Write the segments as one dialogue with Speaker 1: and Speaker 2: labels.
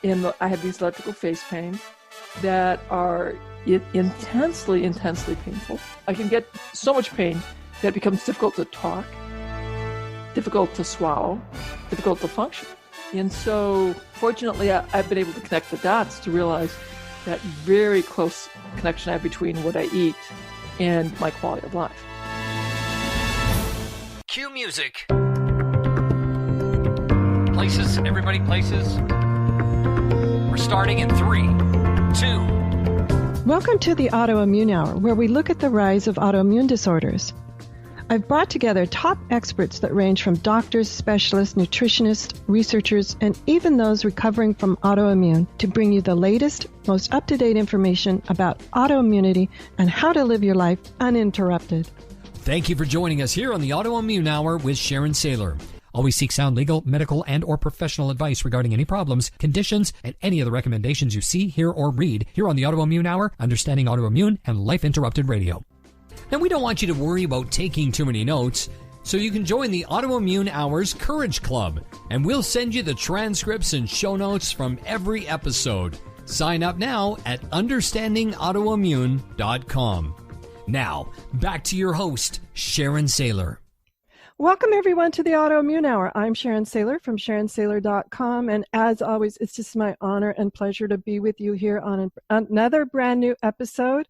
Speaker 1: I have these electrical face pains that are intensely, intensely painful. I can get so much pain that it becomes difficult to talk, difficult to swallow, difficult to function. And so, fortunately, I've been able to connect the dots to realize that very close connection I have between what I eat and my quality of life.
Speaker 2: Cue music. Places, everybody, places. We're starting in 3, 2.
Speaker 3: Welcome to the Autoimmune Hour, where we look at the rise of autoimmune disorders. I've brought together top experts that range from doctors, specialists, nutritionists, researchers, and even those recovering from autoimmune to bring you the latest, most up-to-date information about autoimmunity and how to live your life uninterrupted.
Speaker 2: Thank you for joining us here on the Autoimmune Hour with Sharon Sayler. Always seek sound legal, medical, and or professional advice regarding any problems, conditions, and any of the recommendations you see, hear, or read here on the Autoimmune Hour, Understanding Autoimmune, and Life Interrupted Radio. Now, we don't want you to worry about taking too many notes, so you can join the Autoimmune Hour's Courage Club, and we'll send you the transcripts and show notes from every episode. Sign up now at understandingautoimmune.com. Now, back to your host, Sharon Sayler.
Speaker 3: Welcome, everyone, to the Autoimmune Hour. I'm Sharon Sayler from SharonSayler.com, and as always, it's just my honor and pleasure to be with you here on another brand new episode.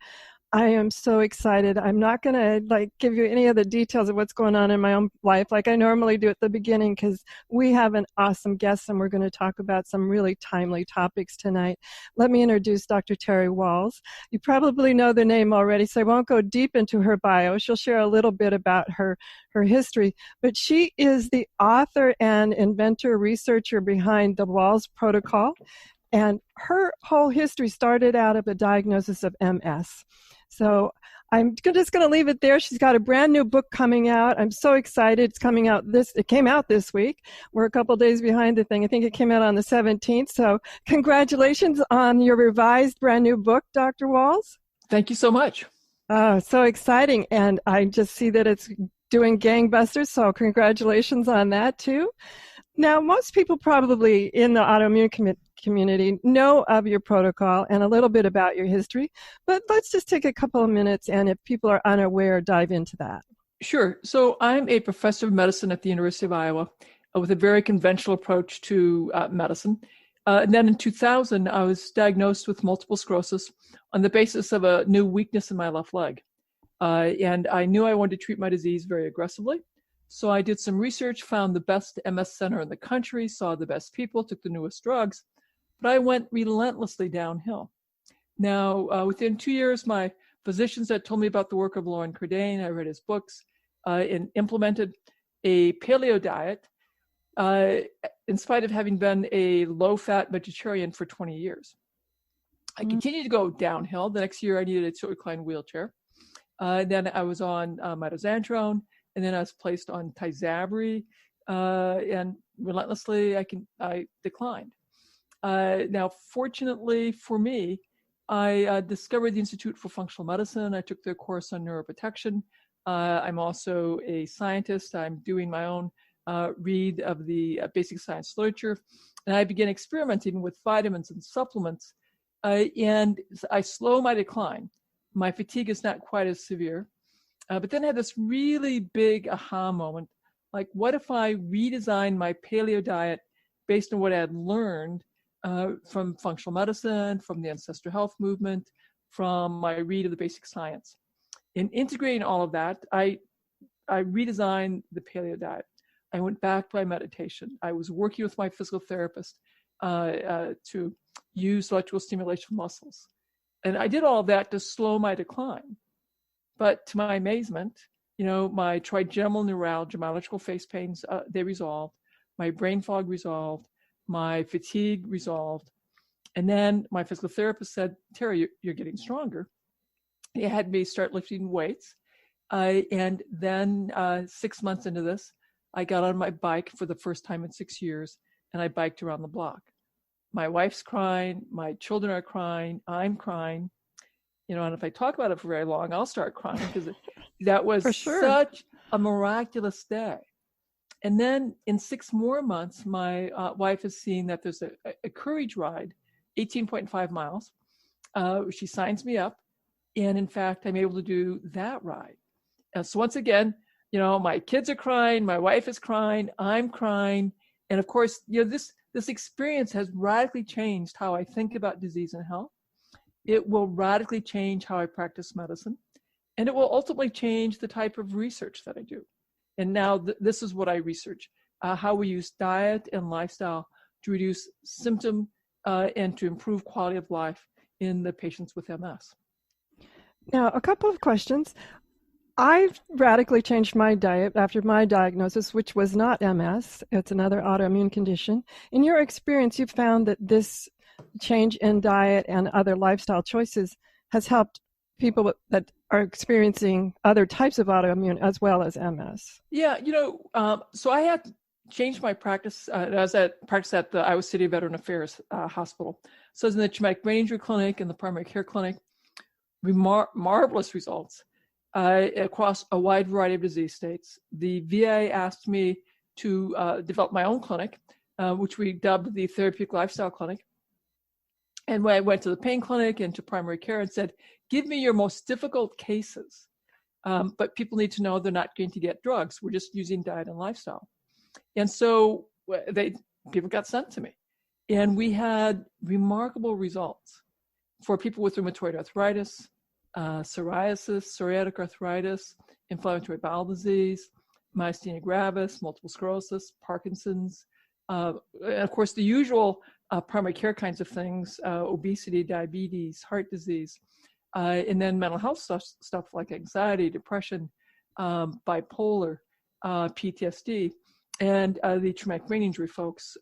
Speaker 3: I am so excited. I'm not going to give you any of the details of what's going on in my own life like I normally do at the beginning, because we have an awesome guest and we're going to talk about some really timely topics tonight. Let me introduce Dr. Terry Wahls. You probably know the name already, so I won't go deep into her bio. She'll share a little bit about her history, but she is the author and inventor, researcher behind the Wahls Protocol, and her whole history started out of a diagnosis of MS. So I'm just going to leave it there. She's got a brand new book coming out. I'm so excited. It came out this week. We're a couple days behind the thing. I think it came out on the 17th. So congratulations on your revised brand new book, Dr. Wahls.
Speaker 1: Thank you so much.
Speaker 3: Oh, so exciting. And I just see that it's doing gangbusters. So congratulations on that too. Now, most people probably in the autoimmune community know of your protocol and a little bit about your history, but let's just take a couple of minutes, and if people are unaware, dive into that.
Speaker 1: Sure. So I'm a professor of medicine at the University of Iowa with a very conventional approach to medicine. And then in 2000, I was diagnosed with multiple sclerosis on the basis of a new weakness in my left leg. And I knew I wanted to treat my disease very aggressively. So I did some research, found the best MS center in the country, saw the best people, took the newest drugs, but I went relentlessly downhill. Now, within 2 years, my physicians had told me about the work of Lauren Cordain. I read his books and implemented a paleo diet in spite of having been a low-fat vegetarian for 20 years. I continued to go downhill. The next year, I needed a tilt-recline wheelchair. Then I was on mitoxantrone. And then I was placed on Tysabri, and relentlessly I declined. Now, fortunately for me, I discovered the Institute for Functional Medicine. I took their course on neuroprotection. I'm also a scientist. I'm doing my own read of the basic science literature. And I began experimenting with vitamins and supplements. And I slow my decline. My fatigue is not quite as severe. But then I had this really big aha moment. Like, what if I redesign my paleo diet based on what I had learned from functional medicine, from the ancestral health movement, from my read of the basic science? In integrating all of that, I redesigned the paleo diet. I went back by meditation. I was working with my physical therapist to use electrical stimulation of muscles. And I did all of that to slow my decline. But to my amazement, my trigeminal neuralgia, my electrical face pains, they resolved. My brain fog resolved. My fatigue resolved. And then my physical therapist said, Terry, you're getting stronger. He had me start lifting weights. And then 6 months into this, I got on my bike for the first time in 6 years, and I biked around the block. My wife's crying. My children are crying. I'm crying. And if I talk about it for very long, I'll start crying because that was such a miraculous day. And then in 6 more months, my wife has seen that there's a courage ride, 18.5 miles. She signs me up. And in fact, I'm able to do that ride. So once again, my kids are crying, my wife is crying, I'm crying. And of course, this experience has radically changed how I think about disease and health. It will radically change how I practice medicine. And it will ultimately change the type of research that I do. And now this is what I research, how we use diet and lifestyle to reduce symptom and to improve quality of life in the patients with MS.
Speaker 3: Now, a couple of questions. I've radically changed my diet after my diagnosis, which was not MS. It's another autoimmune condition. In your experience, you've found that this change in diet and other lifestyle choices has helped people that are experiencing other types of autoimmune as well as MS.
Speaker 1: Yeah, so I had changed my practice. I was at the Iowa City Veteran Affairs Hospital. So I was in the traumatic brain injury clinic and the primary care clinic. Marvelous results across a wide variety of disease states. The VA asked me to develop my own clinic, which we dubbed the Therapeutic Lifestyle Clinic. And when I went to the pain clinic and to primary care and said, give me your most difficult cases, but people need to know they're not going to get drugs. We're just using diet and lifestyle. And so people got sent to me. And we had remarkable results for people with rheumatoid arthritis, psoriasis, psoriatic arthritis, inflammatory bowel disease, myasthenia gravis, multiple sclerosis, Parkinson's, and of course the usual primary care kinds of things, obesity, diabetes, heart disease, and then mental health stuff like anxiety, depression, bipolar, PTSD, and the traumatic brain injury folks,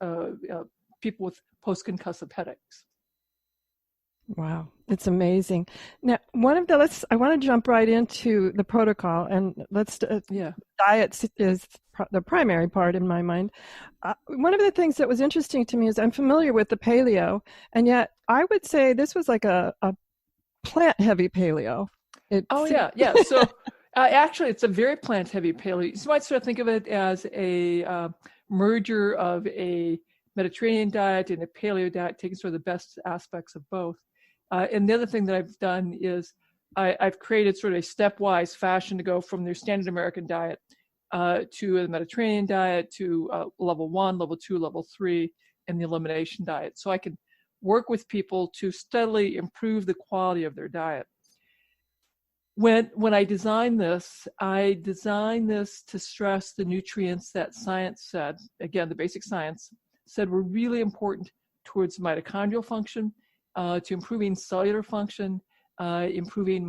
Speaker 1: people with post-concussive headaches.
Speaker 3: Wow, it's amazing. Now, I want to jump right into the protocol, and diet is the primary part in my mind. One of the things that was interesting to me is I'm familiar with the paleo, and yet I would say this was like a plant-heavy paleo.
Speaker 1: Yeah. So actually, it's a very plant-heavy paleo. You might sort of think of it as a merger of a Mediterranean diet and a paleo diet, taking sort of the best aspects of both. And the other thing that I've done is I've created sort of a stepwise fashion to go from their standard American diet to a Mediterranean diet to level 1, level 2, level 3, and the elimination diet. So I can work with people to steadily improve the quality of their diet. When I designed this to stress the nutrients that science said, again, the basic science said were really important towards mitochondrial function, to improving cellular function, improving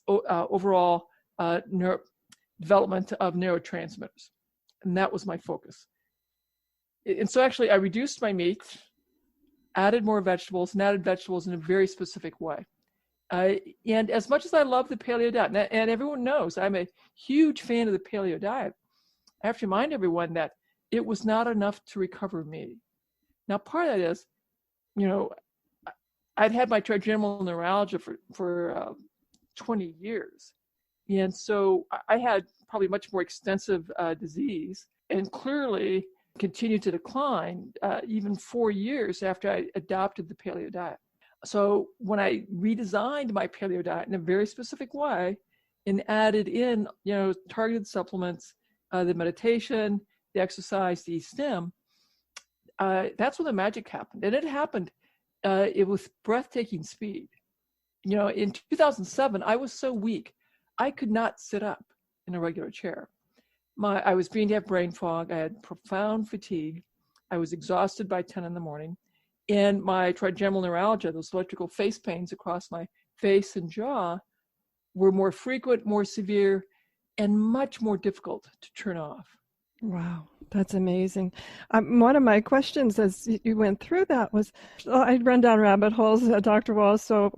Speaker 1: overall development of neurotransmitters. And that was my focus. And so actually I reduced my meat, added more vegetables, and added vegetables in a very specific way. And as much as I love the paleo diet, and everyone knows I'm a huge fan of the paleo diet, I have to remind everyone that it was not enough to recover me. Now, part of that is, I'd had my trigeminal neuralgia for 20 years. And so I had probably much more extensive disease and clearly continued to decline even 4 years after I adopted the paleo diet. So when I redesigned my paleo diet in a very specific way and added in, targeted supplements, the meditation, the exercise, the stem, that's when the magic happened. And it happened with breathtaking speed. In 2007, I was so weak, I could not sit up in a regular chair. I was beginning to have brain fog. I had profound fatigue. I was exhausted by 10 in the morning. And my trigeminal neuralgia, those electrical face pains across my face and jaw, were more frequent, more severe, and much more difficult to turn off.
Speaker 3: Wow, that's amazing. One of my questions as you went through that was, I'd run down rabbit holes, Dr. Wahls. So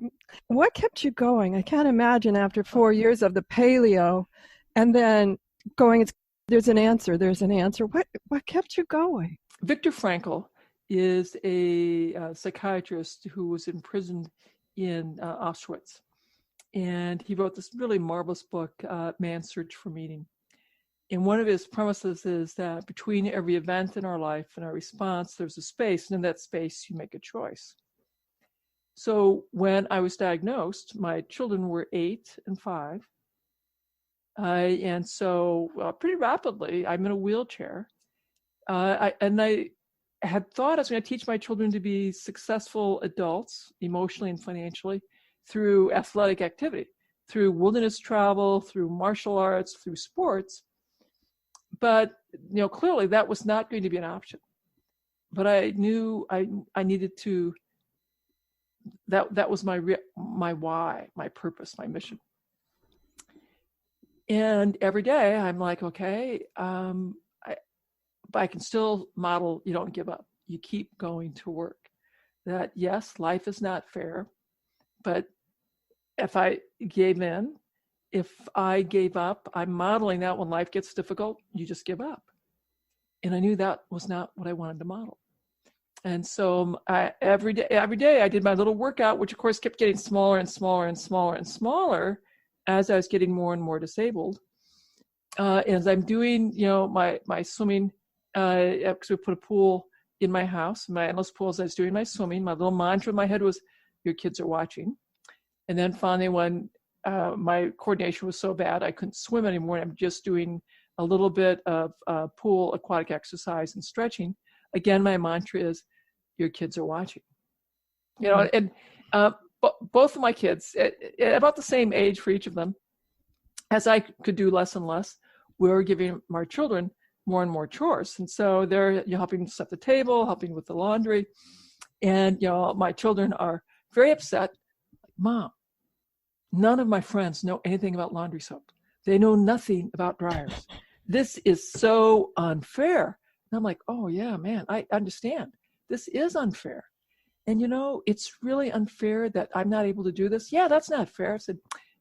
Speaker 3: what kept you going? I can't imagine after 4 years of the paleo and then going, there's an answer. What kept you going?
Speaker 1: Viktor Frankl is a psychiatrist who was imprisoned in Auschwitz. And he wrote this really marvelous book, Man's Search for Meaning. And one of his premises is that between every event in our life and our response, there's a space, and in that space, you make a choice. So when I was diagnosed, my children were 8 and 5. And so pretty rapidly, I'm in a wheelchair. I had thought I was going to teach my children to be successful adults, emotionally and financially, through athletic activity, through wilderness travel, through martial arts, through sports. But, clearly that was not going to be an option. But I knew I needed to, that was my why, my purpose, my mission. And every day I'm like, okay, but I can still model, you don't give up. You keep going to work. That, yes, life is not fair, but if I gave in, if I gave up, I'm modeling that when life gets difficult, you just give up. And I knew that was not what I wanted to model. And so every day I did my little workout, which of course kept getting smaller and smaller and smaller and smaller as I was getting more and more disabled. As I'm doing, my swimming, because we put a pool in my house, my endless pools, I was doing my swimming. My little mantra in my head was, your kids are watching. And then finally, when my coordination was so bad, I couldn't swim anymore. I'm just doing a little bit of pool aquatic exercise and stretching. Again, my mantra is, your kids are watching. And both of my kids, at about the same age for each of them, as I could do less and less, we were giving my children more and more chores. And so they're helping set the table, helping with the laundry. And, my children are very upset. Mom, none of my friends know anything about laundry soap. They know nothing about dryers. This is so unfair. And I'm like, oh yeah, man, I understand. This is unfair. And it's really unfair that I'm not able to do this. Yeah, that's not fair. I said,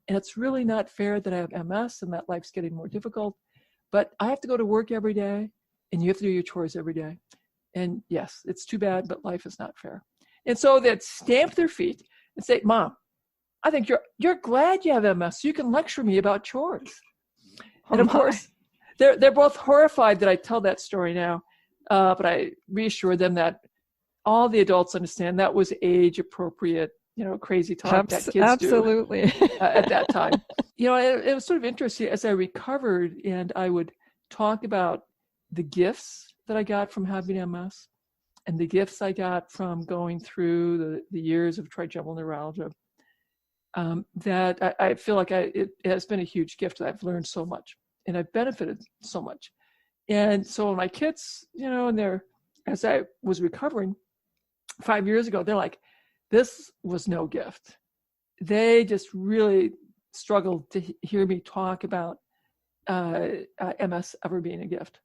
Speaker 1: and it's really not fair that I have MS and that life's getting more difficult. But I have to go to work every day, and you have to do your chores every day. And yes, it's too bad, but life is not fair. And so they'd stamp their feet and say, Mom, I think you're glad you have MS, so you can lecture me about chores. And of course, they're both horrified that I tell that story now, but I reassure them that all the adults understand that was age appropriate, crazy talk that kids
Speaker 3: absolutely.
Speaker 1: do at that time. It was sort of interesting as I recovered, and I would talk about the gifts that I got from having MS and the gifts I got from going through the years of trigeminal neuralgia. That I feel like it has been a huge gift. That I've learned so much and I've benefited so much. And so my kids, as I was recovering 5 years ago, they're like, this was no gift. They just really struggled to hear me talk about MS ever being a gift.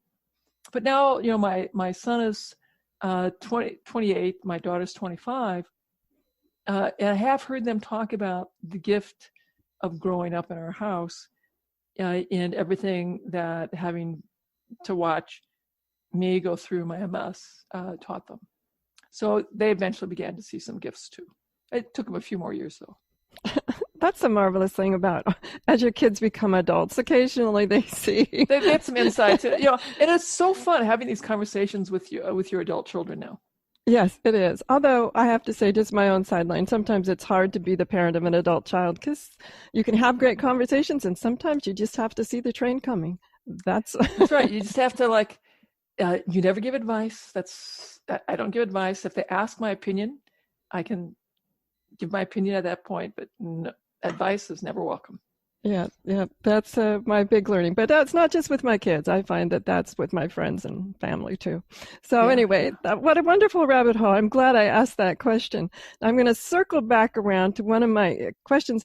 Speaker 1: But now, my son is 28, my daughter's 25, and I have heard them talk about the gift of growing up in our house and everything that having to watch me go through my MS taught them. So they eventually began to see some gifts too. It took them a few more years though.
Speaker 3: That's the marvelous thing about as your kids become adults, occasionally they see.
Speaker 1: They get some insights, and it's so fun having these conversations with your adult children now.
Speaker 3: Yes, it is. Although I have to say, just my own sideline, sometimes it's hard to be the parent of an adult child because you can have great conversations and sometimes you just have to see the train coming. That's
Speaker 1: right. You just have to you never give advice. I don't give advice. If they ask my opinion, I can give my opinion at that point, but no, advice is never welcome.
Speaker 3: Yeah, that's my big learning. But that's not just with my kids. I find that that's with my friends and family too. So anyway, what a wonderful rabbit hole. I'm glad I asked that question. I'm going to circle back around to one of my questions.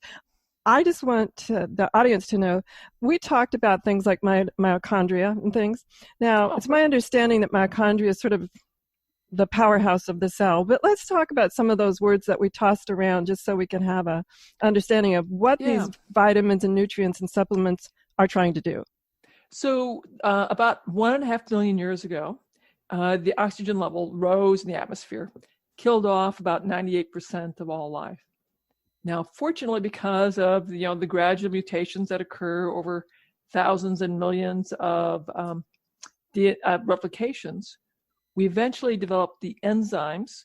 Speaker 3: I just want the audience to know, we talked about things like mitochondria and things. Now, it's my understanding that mitochondria is sort of the powerhouse of the cell. But let's talk about some of those words that we tossed around just so we can have a understanding of what these vitamins and nutrients and supplements are trying to do.
Speaker 1: So about 1.5 million years ago, the oxygen level rose in the atmosphere, killed off about 98% of all life. Now, fortunately, because of the gradual mutations that occur over thousands and millions of replications, we eventually developed the enzymes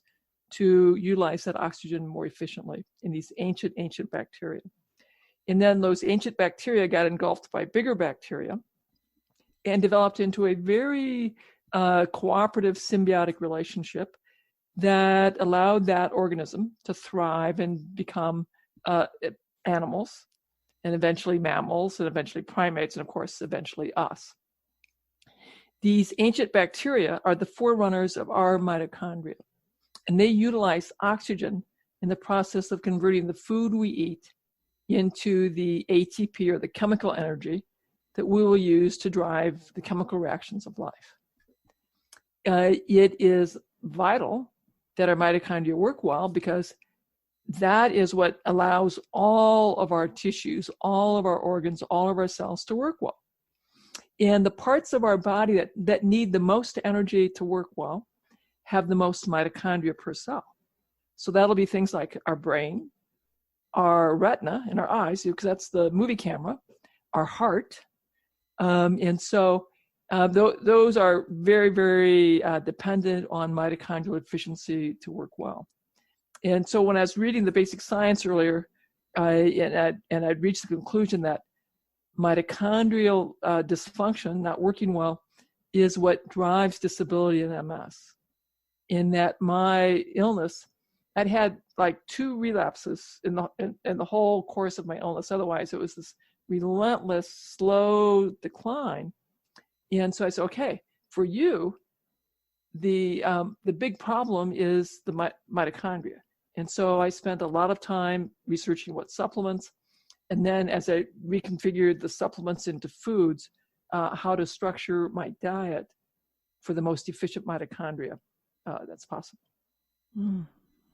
Speaker 1: to utilize that oxygen more efficiently in these ancient bacteria. And then those ancient bacteria got engulfed by bigger bacteria and developed into a very cooperative symbiotic relationship that allowed that organism to thrive and become animals, and eventually mammals, and eventually primates, and of course, eventually us. These ancient bacteria are the forerunners of our mitochondria, and they utilize oxygen in the process of converting the food we eat into the ATP, or the chemical energy that we will use to drive the chemical reactions of life. It is vital that our mitochondria work well, because that is what allows all of our tissues, all of our organs, all of our cells to work well. And the parts of our body that need the most energy to work well have the most mitochondria per cell. So that'll be things like our brain, our retina in our eyes, because that's the movie camera, our heart. And so those are very, very dependent on mitochondrial efficiency to work well. And so when I was reading the basic science earlier, and I'd reached the conclusion that mitochondrial dysfunction, not working well, is what drives disability in MS. In that my illness, I'd had like 2 relapses in the whole course of my illness. Otherwise, it was this relentless, slow decline. And so I said, okay, for you, the big problem is the mitochondria. And so I spent a lot of time researching what supplements, and then as I reconfigured the supplements into foods, how to structure my diet for the most efficient mitochondria that's possible.
Speaker 3: Mm.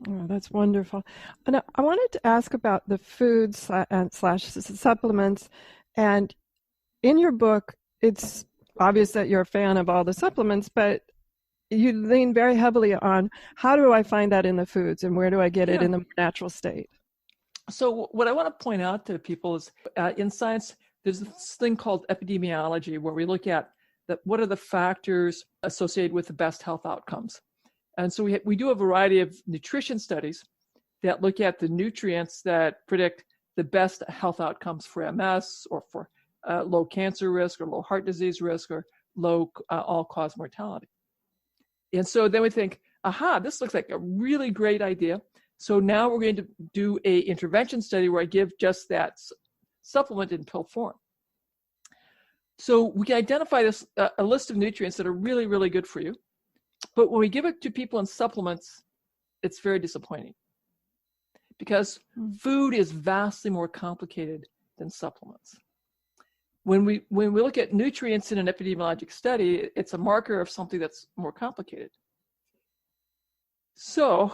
Speaker 3: Oh, that's wonderful. And I wanted to ask about the foods slash supplements. And in your book, it's obvious that you're a fan of all the supplements, but you lean very heavily on how do I find that in the foods, and where do I get it in the natural state?
Speaker 1: So what I want to point out to people is in science, there's this thing called epidemiology, where we look at what are the factors associated with the best health outcomes. And so we do a variety of nutrition studies that look at the nutrients that predict the best health outcomes for MS, or for low cancer risk, or low heart disease risk, or low all-cause mortality. And so then we think, aha, this looks like a really great idea. So now we're going to do a intervention study where I give just that supplement in pill form. So we can identify this a list of nutrients that are really, really good for you. But when we give it to people in supplements, it's very disappointing, because food is vastly more complicated than supplements. When we look at nutrients in an epidemiologic study, it's a marker of something that's more complicated. So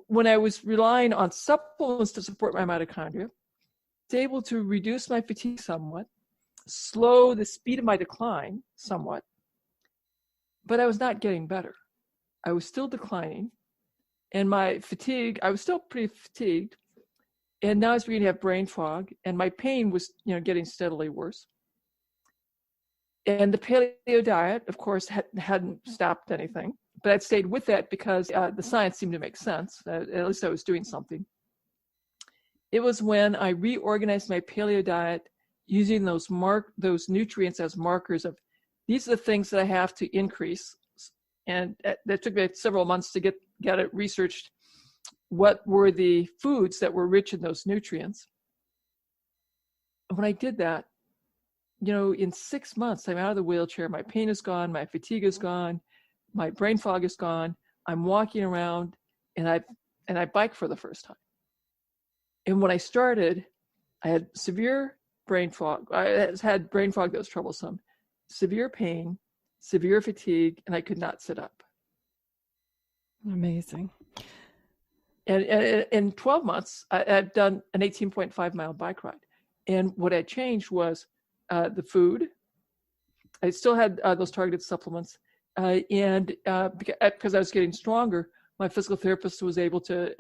Speaker 1: when I was relying on supplements to support my mitochondria, I was able to reduce my fatigue somewhat, slow the speed of my decline somewhat, but I was not getting better. I was still declining, and my fatigue, I was still pretty fatigued, and now I was beginning to have brain fog, and my pain was, getting steadily worse. And the paleo diet, of course, hadn't stopped anything, but I'd stayed with that because the science seemed to make sense. At least I was doing something. It was when I reorganized my paleo diet using those nutrients as markers of, these are the things that I have to increase. And that took me several months to get it researched. What were the foods that were rich in those nutrients? When I did that, in 6 months, I'm out of the wheelchair. My pain is gone. My fatigue is gone. My brain fog is gone. I'm walking around, and I bike for the first time. And when I started, I had severe brain fog. I had brain fog that was troublesome, severe pain, severe fatigue, and I could not sit up.
Speaker 3: Amazing.
Speaker 1: And in 12 months, I've done an 18.5 mile bike ride. And what had changed was the food. I still had those targeted supplements. And because I was getting stronger, my physical therapist was able to,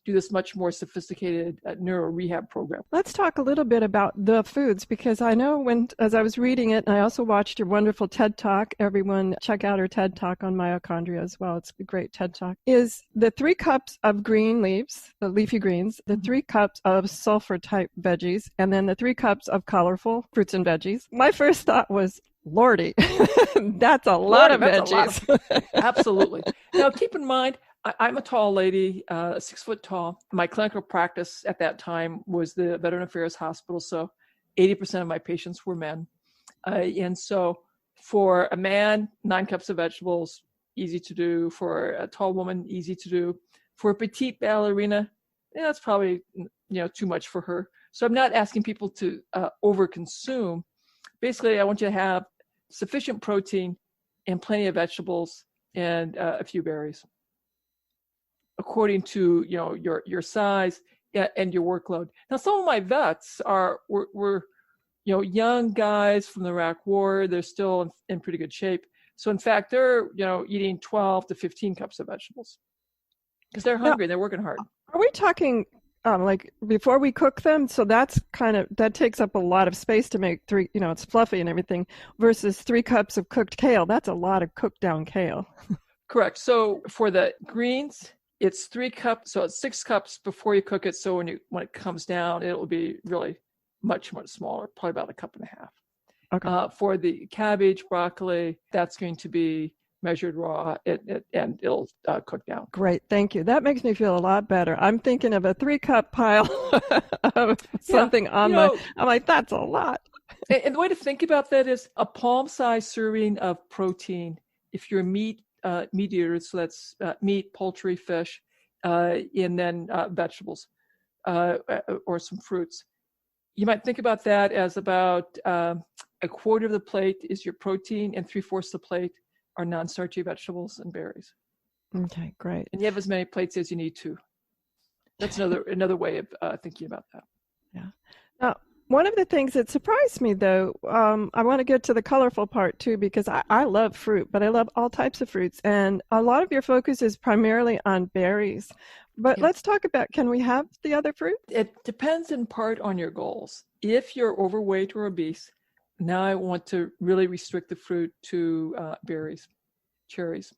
Speaker 1: do do this much more sophisticated neuro rehab program.
Speaker 3: Let's talk a little bit about the foods, because I know as I was reading it, and I also watched your wonderful TED Talk, everyone check out her TED Talk on mitochondria as well. It's a great TED Talk. Is the 3 cups of green leaves, the leafy greens, the 3 cups of sulfur type veggies, and then the 3 cups of colorful fruits and veggies. My first thought was, Lordy, that's a lot of veggies.
Speaker 1: Absolutely. Now, keep in mind, I'm a tall lady, 6 foot tall. My clinical practice at that time was the Veteran Affairs Hospital, so 80% of my patients were men. And so for a man, 9 cups of vegetables, easy to do. For a tall woman, easy to do. For a petite ballerina, that's probably too much for her. So I'm not asking people to overconsume. Basically, I want you to have sufficient protein and plenty of vegetables and a few berries, according to your size and your workload. Now, some of my vets were young guys from the Iraq War. They're still in pretty good shape. So in fact, they're eating 12 to 15 cups of vegetables because they're hungry. They're working hard.
Speaker 3: Are we talking like before we cook them? So that takes up a lot of space to make 3. It's fluffy and everything. Versus 3 cups of cooked kale. That's a lot of cooked down kale.
Speaker 1: Correct. So for the greens, it's 3 cups. So it's 6 cups before you cook it. So when it comes down, it will be really much, much smaller, probably about 1.5 cups. Okay. For the cabbage, broccoli, that's going to be measured raw, and it'll cook down.
Speaker 3: Great, thank you. That makes me feel a lot better. I'm thinking of a 3-cup pile of something on I'm like, that's a lot.
Speaker 1: And the way to think about that is a palm-sized serving of protein. If you're a meat eater, so that's meat, poultry, fish, and then vegetables or some fruits. You might think about that as about 1/4 of the plate is your protein, and 3/4 of the plate are non-starchy vegetables and berries.
Speaker 3: Okay, great.
Speaker 1: And you have as many plates as you need to. That's another way of thinking about that.
Speaker 3: Yeah. Now, one of the things that surprised me, though, I want to get to the colorful part, too, because I love fruit, but I love all types of fruits. And a lot of your focus is primarily on berries. But let's talk about, can we have the other fruit?
Speaker 1: It depends in part on your goals. If you're overweight or obese, now I want to really restrict the fruit to berries, cherries,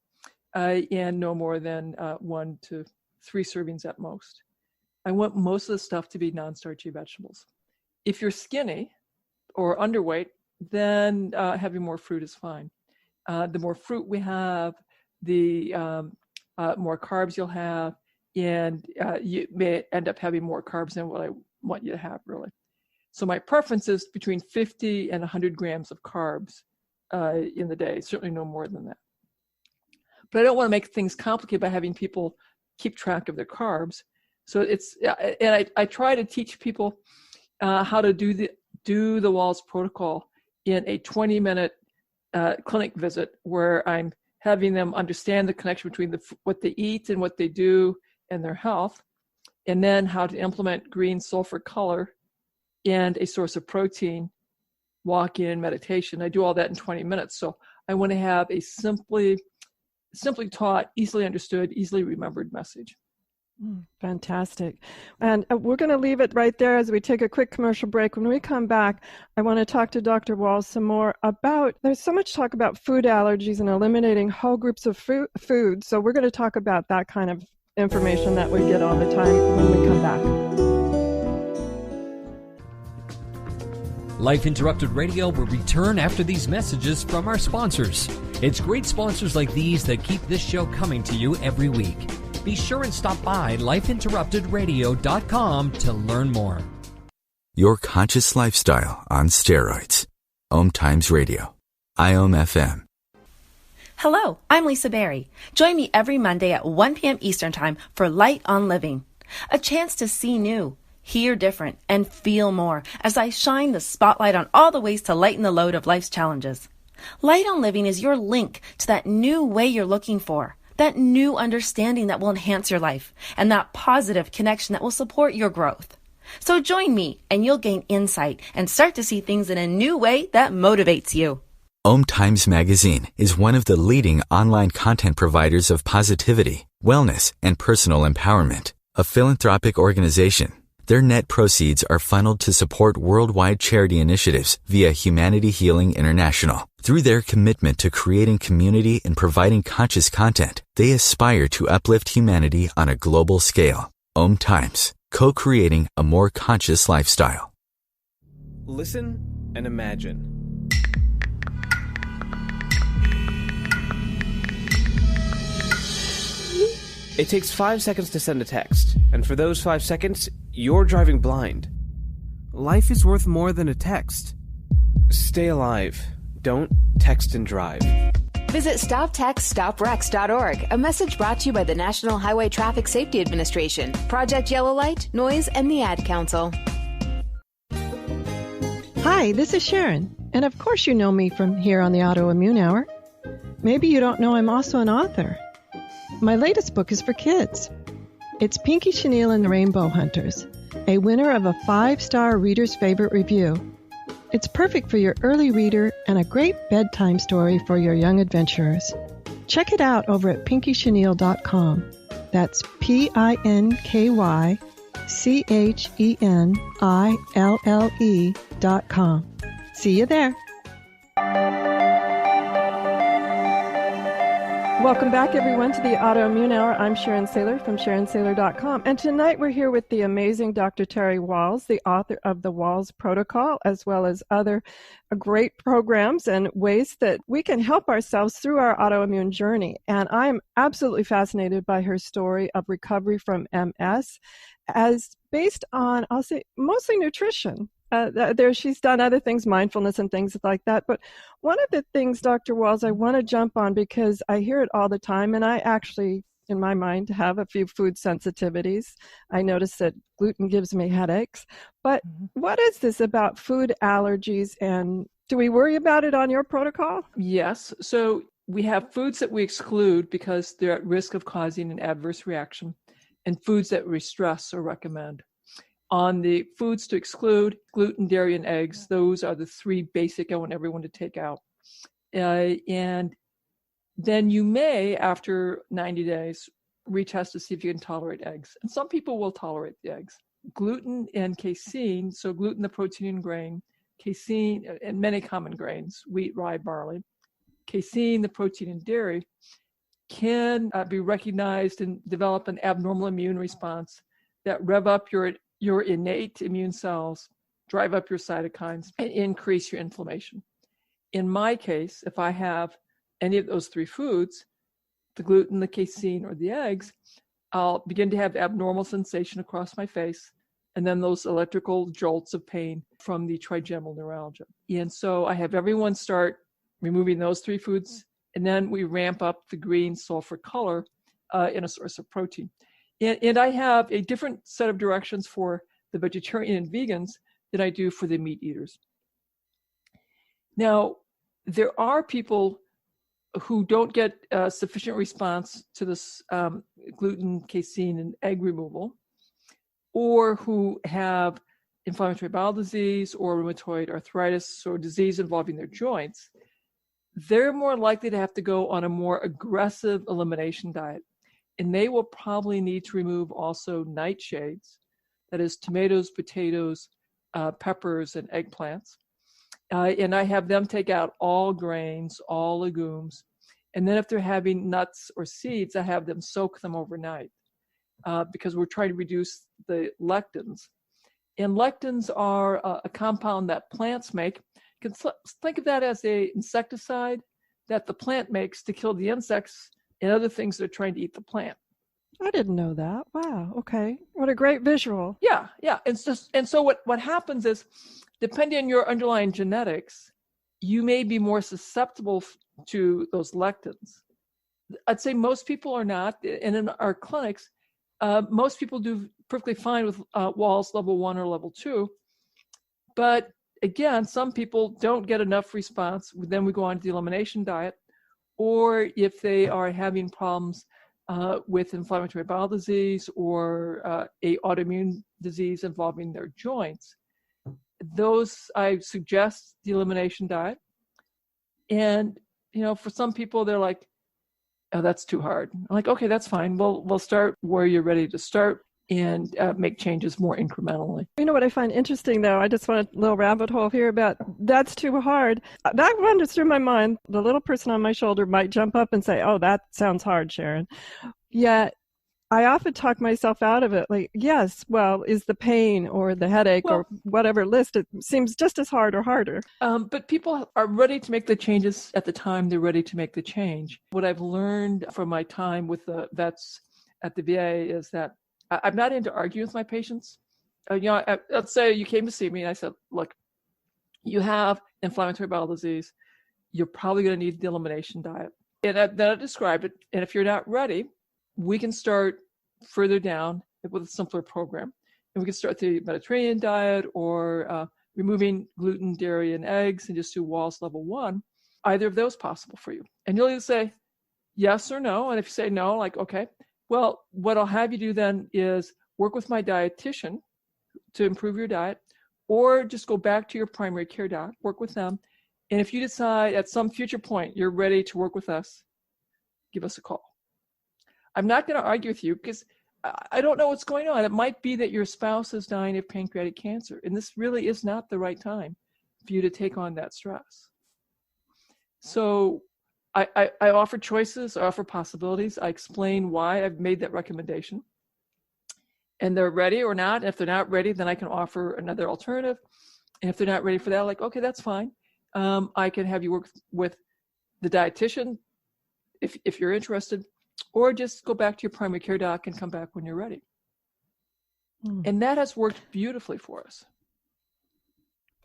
Speaker 1: and no more than 1 to 3 servings at most. I want most of the stuff to be non-starchy vegetables. If you're skinny or underweight, then having more fruit is fine. The more fruit we have, the more carbs you'll have, and you may end up having more carbs than what I want you to have, really. So my preference is between 50 and 100 grams of carbs in the day, certainly no more than that. But I don't want to make things complicated by having people keep track of their carbs. So I try to teach people how to do the Wahls Protocol in a 20-minute clinic visit, where I'm having them understand the connection between what they eat and what they do and their health, and then how to implement green sulfur color and a source of protein, walk-in, meditation. I do all that in 20 minutes. So I want to have a simply taught, easily understood, easily remembered message.
Speaker 3: Fantastic. And we're going to leave it right there as we take a quick commercial break. When we come back, I want to talk to Dr. Wahls some more about, there's so much talk about food allergies and eliminating whole groups of food. So we're going to talk about that kind of information that we get all the time when we come back.
Speaker 2: Life Interrupted Radio will return after these messages from our sponsors. It's great sponsors like these that keep this show coming to you every week. Be sure and stop by lifeinterruptedradio.com to learn more.
Speaker 4: Your conscious lifestyle on steroids. OMTimes Radio. IOM FM.
Speaker 5: Hello, I'm Lisa Berry. Join me every Monday at 1 p.m. Eastern Time for Light on Living. A chance to see new, hear different, and feel more as I shine the spotlight on all the ways to lighten the load of life's challenges. Light on Living is your link to that new way you're looking for, that new understanding that will enhance your life, and that positive connection that will support your growth. So join me and you'll gain insight and start to see things in a new way that motivates you.
Speaker 4: OMTimes Magazine is one of the leading online content providers of positivity, wellness, and personal empowerment. a philanthropic organization. Their net proceeds are funneled to support worldwide charity initiatives via Humanity Healing International. Through their commitment to creating community and providing conscious content, they aspire to uplift humanity on a global scale. OMTimes, co-creating a more conscious lifestyle.
Speaker 6: Listen and imagine. It takes 5 seconds to send a text, and for those 5 seconds, you're driving blind. Life is worth more than a text. Stay alive. Don't text and drive.
Speaker 7: Visit StopTextStopWrecks.org, a message brought to you by the National Highway Traffic Safety Administration, Project Yellow Light, Noise, and the Ad Council.
Speaker 3: Hi, this is Sharon, and of course you know me from here on the Autoimmune Hour. Maybe you don't know I'm also an author. My latest book is for kids. It's Pinky Chenille and the Rainbow Hunters, a winner of a 5-star reader's favorite review. It's perfect for your early reader and a great bedtime story for your young adventurers. Check it out over at pinkychenille.com. That's PinkyChenille.com. See you there. Welcome back, everyone, to the Autoimmune Hour. I'm Sharon Sayler from SharonSayler.com. And tonight we're here with the amazing Dr. Terry Wahls, the author of the Wahls Protocol, as well as other great programs and ways that we can help ourselves through our autoimmune journey. And I'm absolutely fascinated by her story of recovery from MS as based on, I'll say, mostly nutrition. She's done other things, mindfulness and things like that. But one of the things, Dr. Wahls, I want to jump on because I hear it all the time, and I actually, in my mind, have a few food sensitivities. I notice that gluten gives me headaches. But what is this about food allergies, and do we worry about it on your protocol?
Speaker 1: Yes. So we have foods that we exclude because they're at risk of causing an adverse reaction, and foods that we stress or recommend. On the foods to exclude, gluten, dairy, and eggs, those are the 3 basic I want everyone to take out. And then you may, after 90 days, retest to see if you can tolerate eggs. And some people will tolerate the eggs. Gluten and casein, so gluten, the protein in grain, casein, and many common grains, wheat, rye, barley, casein, the protein in dairy, can be recognized and develop an abnormal immune response that rev up your innate immune cells, drive up your cytokines, and increase your inflammation. In my case, if I have any of those 3 foods, the gluten, the casein, or the eggs, I'll begin to have abnormal sensation across my face, and then those electrical jolts of pain from the trigeminal neuralgia. And so I have everyone start removing those 3 foods, and then we ramp up the green sulfur color in a source of protein. And I have a different set of directions for the vegetarian and vegans than I do for the meat eaters. Now, there are people who don't get sufficient response to this gluten, casein, and egg removal, or who have inflammatory bowel disease or rheumatoid arthritis or disease involving their joints. They're more likely to have to go on a more aggressive elimination diet. And they will probably need to remove also nightshades, that is tomatoes, potatoes, peppers, and eggplants. And I have them take out all grains, all legumes. And then if they're having nuts or seeds, I have them soak them overnight because we're trying to reduce the lectins. And lectins are a compound that plants make. You can think of that as an insecticide that the plant makes to kill the insects and other things that are trying to eat the plant.
Speaker 3: I didn't know that. Wow. Okay. What a great visual.
Speaker 1: Yeah. And so what happens is, depending on your underlying genetics, you may be more susceptible to those lectins. I'd say most people are not. And in our clinics, most people do perfectly fine with Wahls level 1 or level 2. But again, some people don't get enough response. Then we go on to the elimination diet. Or if they are having problems with inflammatory bowel disease or a autoimmune disease involving their joints, those I suggest the elimination diet. And for some people, they're like, "Oh, that's too hard." I'm like, "Okay, that's fine. We'll start where you're ready to start." and make changes more incrementally.
Speaker 3: You know what I find interesting, though? I just want a little rabbit hole here about that's too hard. That wanders through my mind. The little person on my shoulder might jump up and say, oh, that sounds hard, Sharon. Yet I often talk myself out of it. Like, yes, well, is the pain or the headache or whatever list, it seems just as hard or harder.
Speaker 1: But people are ready to make the changes at the time they're ready to make the change. What I've learned from my time with the vets at the VA is that I'm not into arguing with my patients. Let's say you came to see me and I said, look, you have inflammatory bowel disease. You're probably going to need the elimination diet. And then I described it. And if you're not ready, we can start further down with a simpler program. And we can start the Mediterranean diet or removing gluten, dairy, and eggs and just do Wahls level 1. Either of those possible for you. And you'll either say yes or no. And if you say no, like, okay, well, what I'll have you do then is work with my dietitian to improve your diet, or just go back to your primary care doc, work with them. And if you decide at some future point you're ready to work with us, give us a call. I'm not going to argue with you because I don't know what's going on. It might be that your spouse is dying of pancreatic cancer, and this really is not the right time for you to take on that stress. So I offer choices, I offer possibilities. I explain why I've made that recommendation. And they're ready or not. And if they're not ready, then I can offer another alternative. And if they're not ready for that, like, okay, that's fine. I can have you work with the dietitian if you're interested, or just go back to your primary care doc and come back when you're ready. And that has worked beautifully for us.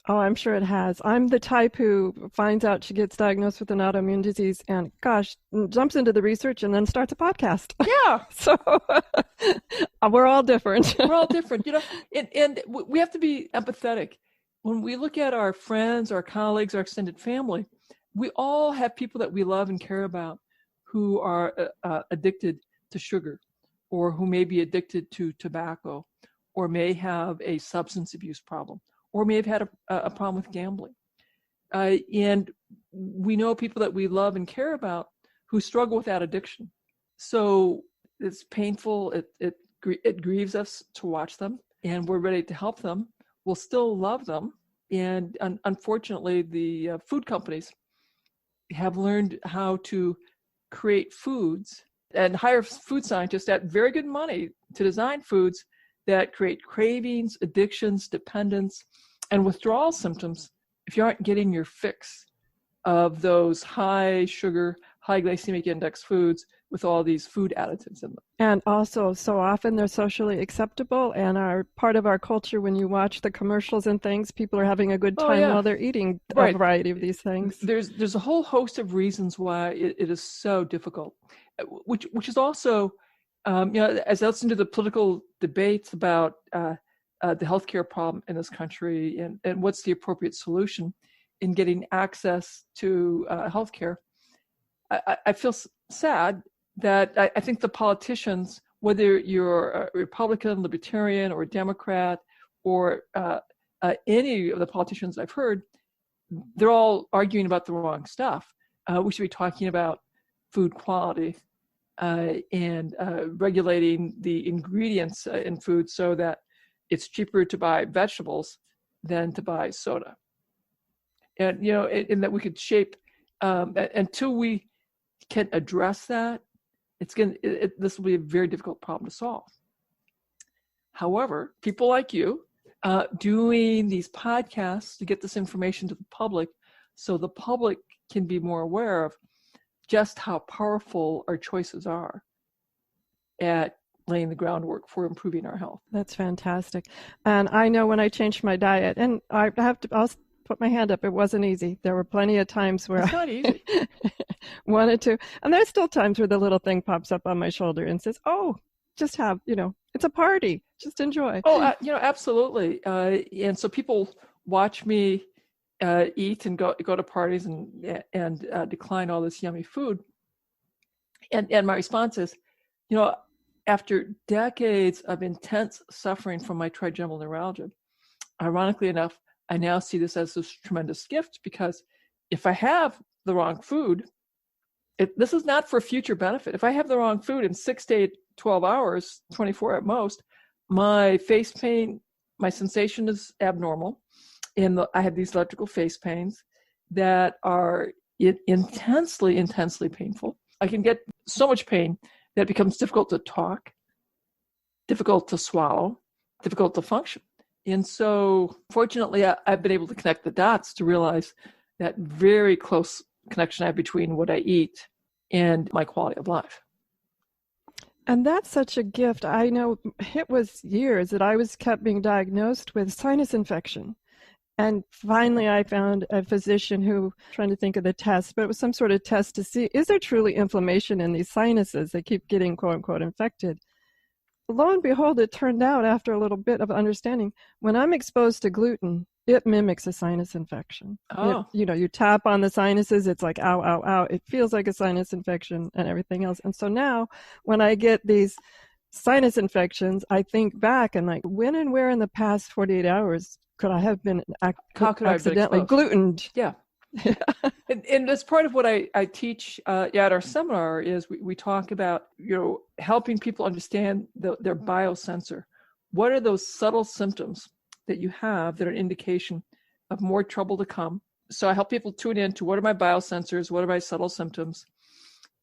Speaker 3: Oh, I'm sure it has. I'm the type who finds out she gets diagnosed with an autoimmune disease and, gosh, jumps into the research and then starts a podcast.
Speaker 1: Yeah.
Speaker 3: So we're all different.
Speaker 1: We're all different, and we have to be empathetic. When we look at our friends, our colleagues, our extended family, we all have people that we love and care about who are addicted to sugar, or who may be addicted to tobacco, or may have a substance abuse problem, or may have had a problem with gambling. And we know people that we love and care about who struggle with that addiction. So it's painful. It grieves us to watch them, and we're ready to help them. We'll still love them. And unfortunately, the food companies have learned how to create foods and hire food scientists at very good money to design foods that create cravings, addictions, dependence, and withdrawal symptoms if you aren't getting your fix of those high sugar, high glycemic index foods with all these food additives in them. And
Speaker 3: also, so often they're socially acceptable and are part of our culture. When you watch the commercials and things, people are having a good time while they're eating a variety of these things.
Speaker 1: There's a whole host of reasons why it is so difficult, which is also, as I listen to the political debates about the healthcare problem in this country and what's the appropriate solution in getting access to healthcare, I feel sad that I think the politicians, whether you're a Republican, Libertarian, or a Democrat, or any of the politicians I've heard, they're all arguing about the wrong stuff. We should be talking about food quality and regulating the ingredients in food so that it's cheaper to buy vegetables than to buy soda. And, and that we could shape, until we can address that, this will be a very difficult problem to solve. However, people like you doing these podcasts to get this information to the public so the public can be more aware of just how powerful our choices are at laying the groundwork for improving our health.
Speaker 3: That's fantastic. And I know when I changed my diet, and I'll put my hand up, it wasn't easy. There were plenty of times where
Speaker 1: it's not easy.
Speaker 3: Wanted to, and there's still times where the little thing pops up on my shoulder and says, oh, just have, it's a party, just enjoy.
Speaker 1: Oh, absolutely. And so people watch me eat and go to parties and decline all this yummy food. And my response is, after decades of intense suffering from my trigeminal neuralgia, ironically enough, I now see this as this tremendous gift, because if I have the wrong food, this is not for future benefit. If I have the wrong food in 6 to 12 hours, 24 at most, My face pain, my sensation is abnormal. And I have these electrical face pains that are intensely, intensely painful. I can get so much pain that it becomes difficult to talk, difficult to swallow, difficult to function. And so, fortunately, I've been able to connect the dots to realize that very close connection I have between what I eat and my quality of life.
Speaker 3: And that's such a gift. I know it was years that I kept being diagnosed with sinus infection. And finally, I found a physician who, trying to think of the test, but it was some sort of test to see, is there truly inflammation in these sinuses? They keep getting, quote unquote, infected. Lo and behold, it turned out after a little bit of understanding, when I'm exposed to gluten, it mimics a sinus infection.
Speaker 1: Oh.
Speaker 3: You tap on the sinuses, it's like, ow, ow, ow. It feels like a sinus infection and everything else. And so now when I get these sinus infections, I think back and like, when and where in the past 48 hours could I have been accidentally glutened?
Speaker 1: Yeah. And that's part of what I teach at our seminar is we talk about, helping people understand their biosensor. What are those subtle symptoms that you have that are an indication of more trouble to come? So I help people tune in to what are my biosensors, what are my subtle symptoms,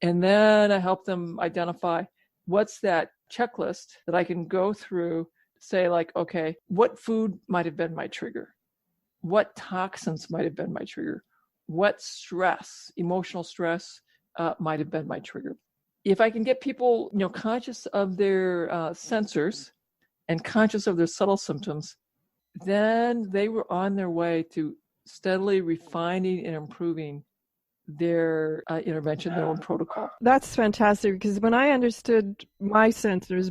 Speaker 1: and then I help them identify what's that checklist that I can go through to say, like, okay, what food might have been my trigger? What toxins might have been my trigger? What stress, emotional stress, might have been my trigger? If I can get people, conscious of their sensors and conscious of their subtle symptoms, then they were on their way to steadily refining and improving their intervention, their own protocol.
Speaker 3: That's fantastic, because when I understood my sensors,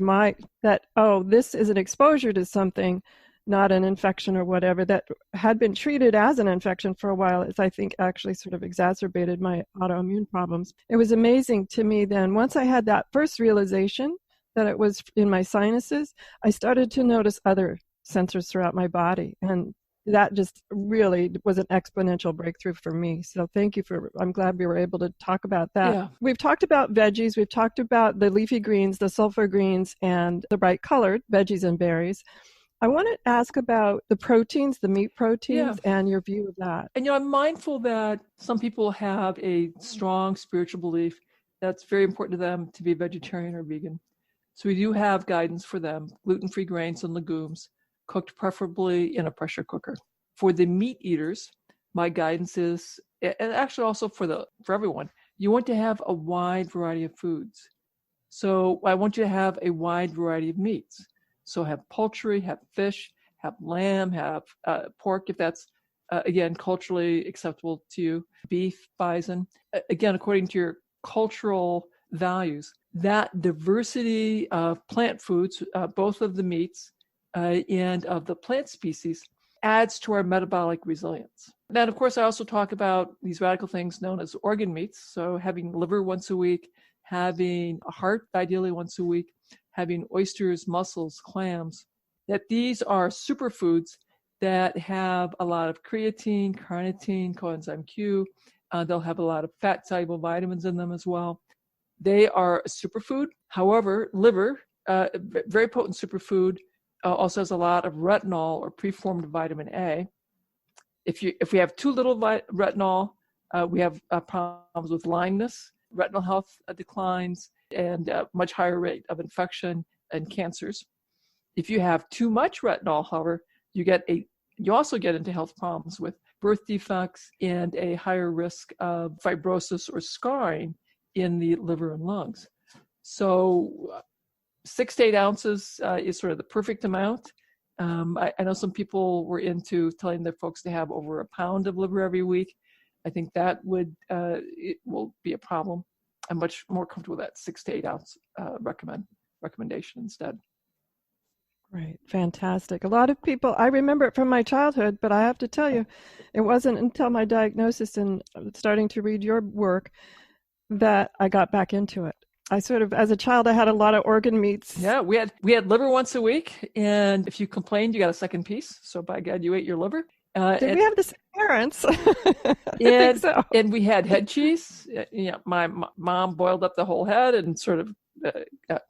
Speaker 3: this is an exposure to something, not an infection or whatever, that had been treated as an infection for a while, it's, I think, actually sort of exacerbated my autoimmune problems. It was amazing to me then, once I had that first realization that it was in my sinuses, I started to notice other sensors throughout my body. And that just really was an exponential breakthrough for me. So thank you I'm glad we were able to talk about that.
Speaker 1: Yeah.
Speaker 3: We've talked about veggies. We've talked about the leafy greens, the sulfur greens, and the bright colored veggies and berries. I want to ask about the proteins, the meat proteins, and your view of that.
Speaker 1: And, I'm mindful that some people have a strong spiritual belief that's very important to them to be vegetarian or vegan. So we do have guidance for them, gluten-free grains and legumes, cooked preferably in a pressure cooker. For the meat eaters, my guidance is, and actually also for everyone, you want to have a wide variety of foods. So I want you to have a wide variety of meats. So have poultry, have fish, have lamb, have pork, if that's, again, culturally acceptable to you, beef, bison, again, according to your cultural values. That diversity of plant foods, both of the meats and of the plant species, adds to our metabolic resilience. Then, of course, I also talk about these radical things known as organ meats. So having liver once a week, having a heart ideally once a week, having oysters, mussels, clams, that these are superfoods that have a lot of creatine, carnitine, coenzyme Q. They'll have a lot of fat-soluble vitamins in them as well. They are a superfood. However, liver, very potent superfood, also has a lot of retinol or preformed vitamin A. If we have too little retinol, we have problems with blindness, retinal health declines, and a much higher rate of infection and cancers. If you have too much retinol, however, you also get into health problems with birth defects and a higher risk of fibrosis or scarring in the liver and lungs. So 6 to 8 ounces is sort of the perfect amount. I know some people were into telling their folks to have over a pound of liver every week. I think that it will be a problem. I'm much more comfortable with that 6 to 8 ounce recommendation instead.
Speaker 3: Right. Fantastic. A lot of people, I remember it from my childhood, but I have to tell you, it wasn't until my diagnosis and starting to read your work that I got back into it. I as a child, I had a lot of organ meats.
Speaker 1: Yeah, we had liver once a week, and if you complained, you got a second piece. So by God, you ate your liver.
Speaker 3: Did we have the same parents? I think so.
Speaker 1: And we had head cheese. My mom boiled up the whole head and sort of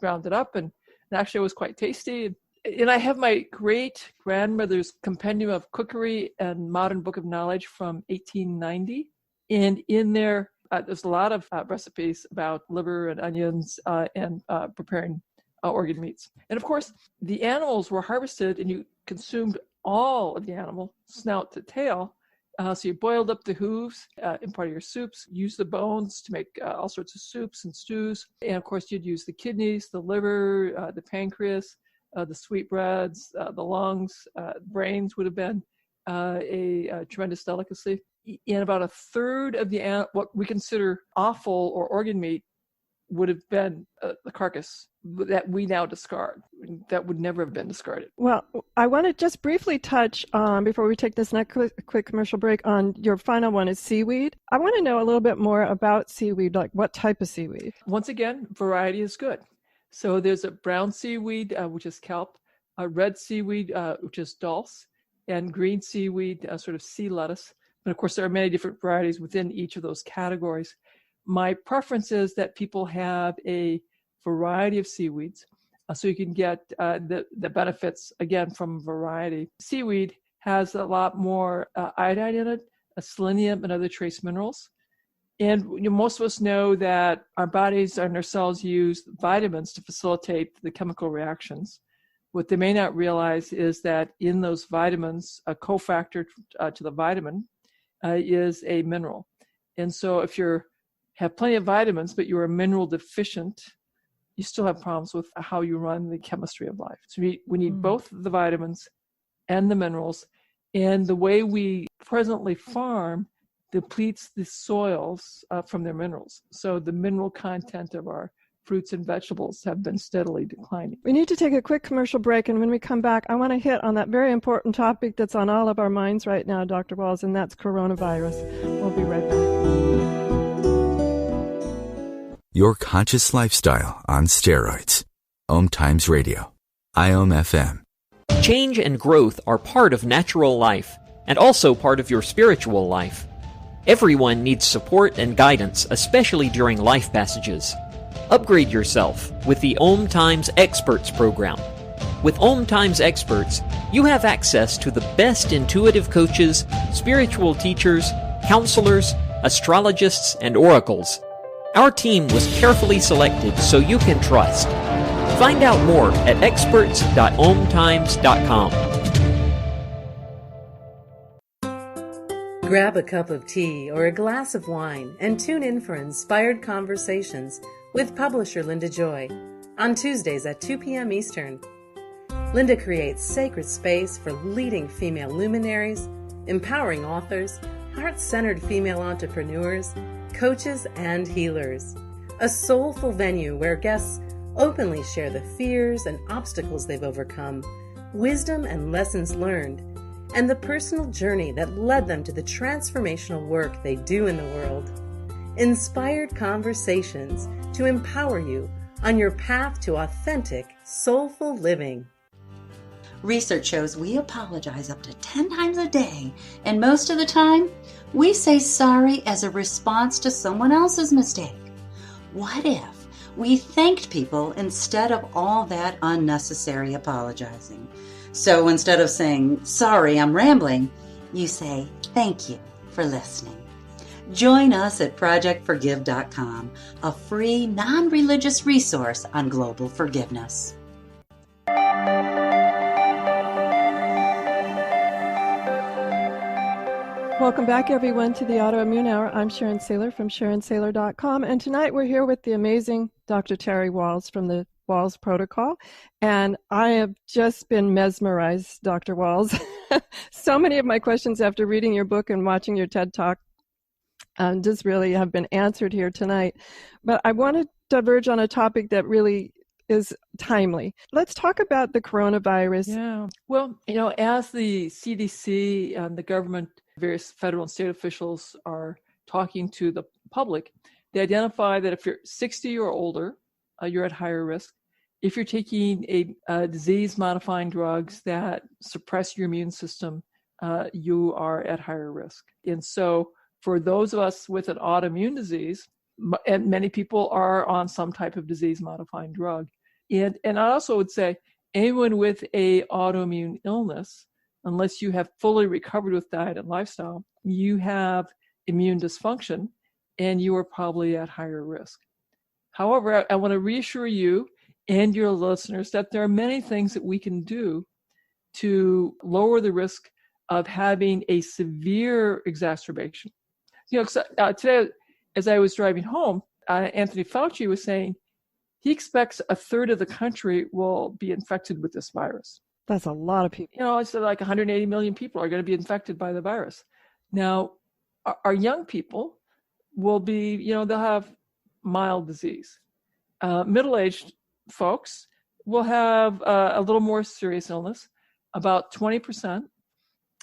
Speaker 1: ground it up, and actually it was quite tasty. And I have my great-grandmother's Compendium of Cookery and Modern Book of Knowledge from 1890. And in there, there's a lot of recipes about liver and onions and preparing organ meats. And of course, the animals were harvested and you consumed all of the animal, snout to tail. So you boiled up the hooves in part of your soups, used the bones to make all sorts of soups and stews. And of course, you'd use the kidneys, the liver, the pancreas, the sweetbreads, the lungs, brains would have been a tremendous delicacy. And about a third of what we consider offal or organ meat would have been the carcass that we now discard. That would never have been discarded.
Speaker 3: Well, I want to just briefly touch on, before we take this next quick commercial break, on your final one is seaweed. I want to know a little bit more about seaweed, like what type of seaweed?
Speaker 1: Once again, variety is good. So there's a brown seaweed, which is kelp, a red seaweed, which is dulse, and green seaweed, sort of sea lettuce. But of course, there are many different varieties within each of those categories. My preference is that people have a variety of seaweeds so you can get the benefits, again, from variety. Seaweed has a lot more iodine in it, selenium, and other trace minerals. And most of us know that our bodies and our cells use vitamins to facilitate the chemical reactions. What they may not realize is that in those vitamins, a cofactor to the vitamin is a mineral. And so if you have plenty of vitamins, but you're mineral deficient, you still have problems with how you run the chemistry of life. So we need both the vitamins and the minerals. And the way we presently farm depletes the soils from their minerals. So the mineral content of our fruits and vegetables have been steadily declining.
Speaker 3: We need to take a quick commercial break, and when we come back, I want to hit on that very important topic that's on all of our minds right now, Dr. Wahls, and that's coronavirus. We'll be right back.
Speaker 4: Your conscious lifestyle on steroids. OMTimes Radio. IOM FM.
Speaker 8: Change and growth are part of natural life and also part of your spiritual life. Everyone needs support and guidance, especially during life passages. Upgrade yourself with the OMTimes Experts program. With OMTimes Experts, you have access to the best intuitive coaches, spiritual teachers, counselors, astrologists, and oracles. Our team was carefully selected so you can trust. Find out more at experts.omtimes.com.
Speaker 9: Grab a cup of tea or a glass of wine and tune in for inspired conversations with publisher Linda Joy on Tuesdays at 2 p.m. Eastern. Linda creates sacred space for leading female luminaries, empowering authors, heart-centered female entrepreneurs, coaches, and healers. A soulful venue where guests openly share the fears and obstacles they've overcome, wisdom and lessons learned, and the personal journey that led them to the transformational work they do in the world. Inspired conversations to empower you on your path to authentic, soulful living.
Speaker 10: Research shows we apologize up to 10 times a day, and most of the time, we say sorry as a response to someone else's mistake. What if we thanked people instead of all that unnecessary apologizing? So instead of saying, sorry, I'm rambling, you say, thank you for listening. Join us at projectforgive.com, a free, non-religious resource on global forgiveness.
Speaker 3: Welcome back, everyone, to the Autoimmune Hour. I'm Sharon Sayler from SharonSayler.com, and tonight we're here with the amazing Dr. Terry Wahls from the Wahls Protocol, and I have just been mesmerized, Dr. Wahls. So many of my questions after reading your book and watching your TED Talk just really have been answered here tonight. But I want to diverge on a topic that really is timely. Let's talk about the coronavirus.
Speaker 1: Yeah. Well, as the CDC and the government, various federal and state officials are talking to the public, they identify that if you're 60 or older, you're at higher risk. If you're taking a disease-modifying drugs that suppress your immune system, you are at higher risk. And so for those of us with an autoimmune disease, and many people are on some type of disease-modifying drug. And I also would say, anyone with a autoimmune illness, unless you have fully recovered with diet and lifestyle, you have immune dysfunction and you are probably at higher risk. However, I want to reassure you and your listeners that there are many things that we can do to lower the risk of having a severe exacerbation. Today, as I was driving home, Anthony Fauci was saying he expects a third of the country will be infected with this virus.
Speaker 3: That's a lot of people.
Speaker 1: It's like 180 million people are going to be infected by the virus. Now, our young people will be, they'll have mild disease. Middle-aged folks will have a little more serious illness. About 20%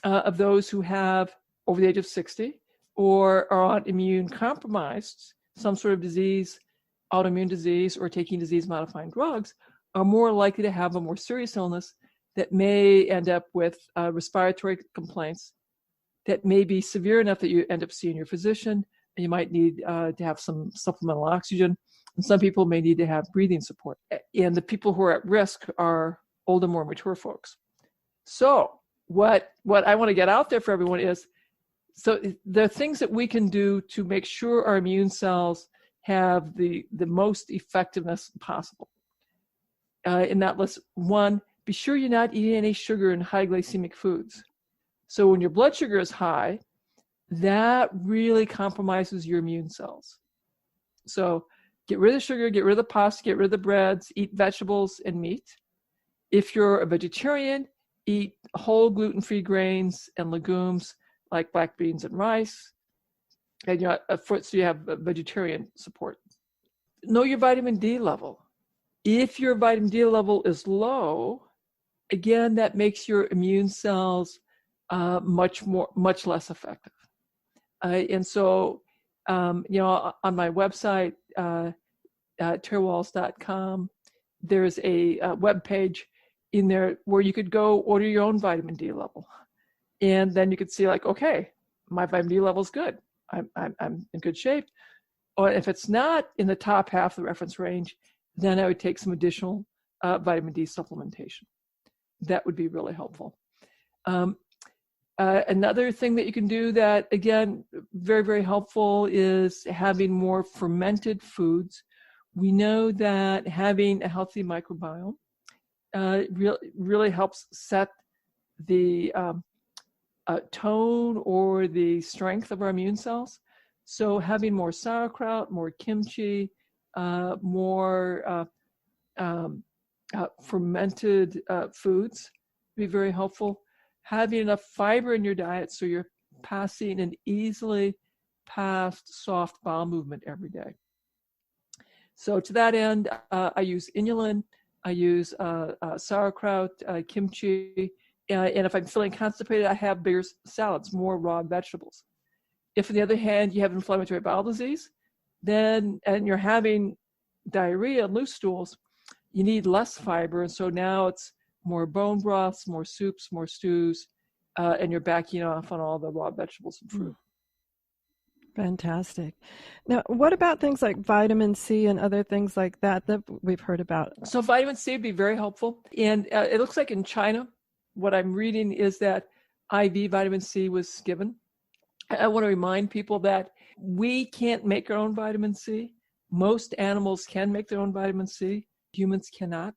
Speaker 1: of those who have over the age of 60 or are on immune compromised, some sort of disease, autoimmune disease, or taking disease-modifying drugs, are more likely to have a more serious illness that may end up with respiratory complaints that may be severe enough that you end up seeing your physician, and you might need to have some supplemental oxygen. And some people may need to have breathing support. And the people who are at risk are older, more mature folks. So what I want to get out there for everyone is, so there are things that we can do to make sure our immune cells have the most effectiveness possible. In that list, one, be sure you're not eating any sugar and high glycemic foods. So when your blood sugar is high, that really compromises your immune cells. So get rid of the sugar, get rid of the pasta, get rid of the breads, eat vegetables and meat. If you're a vegetarian, eat whole gluten-free grains and legumes like black beans and rice. And so you have vegetarian support. Know your vitamin D level. If your vitamin D level is low, again, that makes your immune cells much less effective. And so, on my website, terwahls.com, there's a web page in there where you could go order your own vitamin D level. And then you could see okay, my vitamin D level is good. I'm in good shape. Or if it's not in the top half of the reference range, then I would take some additional vitamin D supplementation. That would be really helpful. Another thing that you can do that, again, very, very helpful is having more fermented foods. We know that having a healthy microbiome really helps set the tone or the strength of our immune cells. So having more sauerkraut, more kimchi, more fermented foods would be very helpful. Having enough fiber in your diet so you're passing an easily passed soft bowel movement every day. So to that end, I use inulin, I use sauerkraut, kimchi, and if I'm feeling constipated, I have bigger salads, more raw vegetables. If, on the other hand, you have inflammatory bowel disease, and you're having diarrhea and loose stools, you need less fiber, and so now it's more bone broths, more soups, more stews, and you're backing off on all the raw vegetables and fruit.
Speaker 3: Fantastic. Now, what about things like vitamin C and other things like that we've heard about?
Speaker 1: So vitamin C would be very helpful. And it looks like in China, what I'm reading is that IV vitamin C was given. I want to remind people that we can't make our own vitamin C. Most animals can make their own vitamin C. Humans cannot.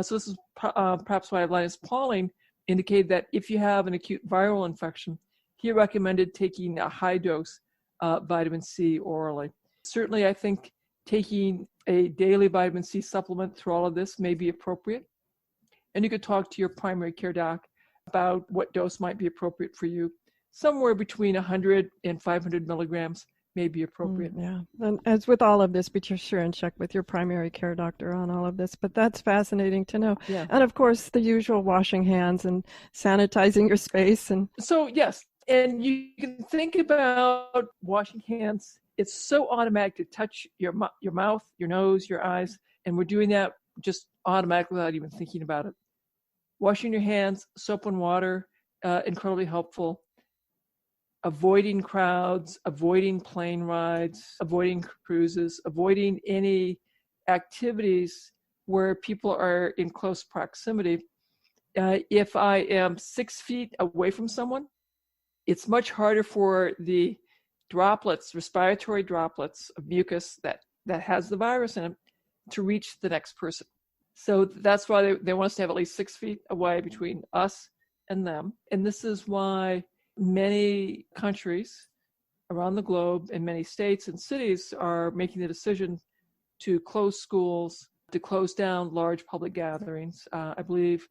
Speaker 1: So this is perhaps why Linus Pauling indicated that if you have an acute viral infection, he recommended taking a high dose vitamin C orally. Certainly, I think taking a daily vitamin C supplement through all of this may be appropriate. And you could talk to your primary care doc about what dose might be appropriate for you. Somewhere between 100 and 500 milligrams may be appropriate.
Speaker 3: Yeah, and as with all of this, be sure and check with your primary care doctor on all of this. But that's fascinating to know.
Speaker 1: Yeah.
Speaker 3: And of course, the usual washing hands and sanitizing your space. And
Speaker 1: so, yes, and you can think about washing hands. It's so automatic to touch your mouth, your nose, your eyes, and we're doing that just automatically without even thinking about it. Washing your hands, soap and water, incredibly helpful. Avoiding crowds, avoiding plane rides, avoiding cruises, avoiding any activities where people are in close proximity. If I am 6 feet away from someone, it's much harder for the droplets, respiratory droplets of mucus that has the virus in it, to reach the next person. So that's why they want us to have at least 6 feet away between us and them. And this is why many countries around the globe and many states and cities are making the decision to close schools, to close down large public gatherings. I believe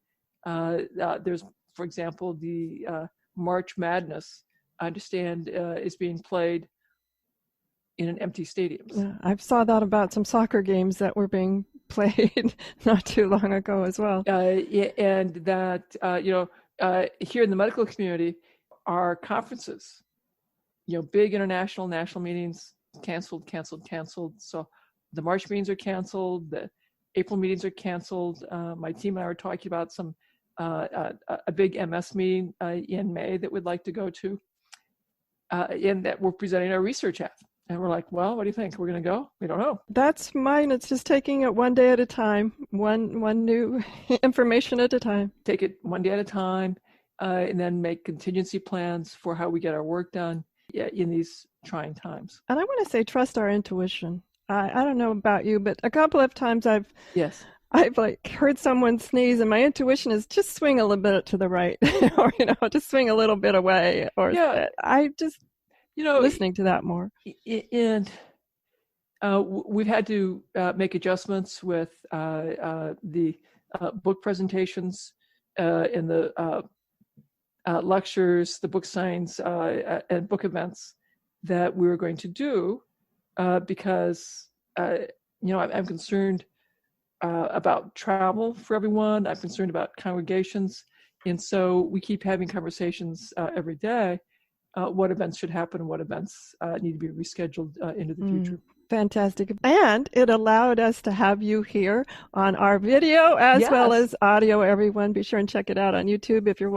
Speaker 1: there's, for example, the March Madness, I understand, is being played in an empty stadium.
Speaker 3: Yeah, I saw that about some soccer games that were being played not too long ago as well.
Speaker 1: And that, here in the medical community, our conferences, big international, national meetings, canceled. So the March meetings are canceled. The April meetings are canceled. My team and I were talking about a big MS meeting in May that we'd like to go to, and that we're presenting our research at. And we're like, well, what do you think? We're going to go? We don't know.
Speaker 3: That's mine. It's just taking it one day at a time, one new information at a time.
Speaker 1: Take it one day at a time, and then make contingency plans for how we get our work done in these trying times.
Speaker 3: And I want to say, trust our intuition. I don't know about you, but a couple of times I've heard someone sneeze, and my intuition is just swing a little bit to the right, or just swing a little bit away, or I just listening to that more.
Speaker 1: And we've had to make adjustments with the book presentations and the lectures, the book signs, and book events that we were going to do because I'm concerned about travel for everyone. I'm concerned about congregations, and so we keep having conversations every day. What events should happen and what events need to be rescheduled into the future.
Speaker 3: Fantastic. And it allowed us to have you here on our video as well as audio. Everyone, be sure and check it out on YouTube if you're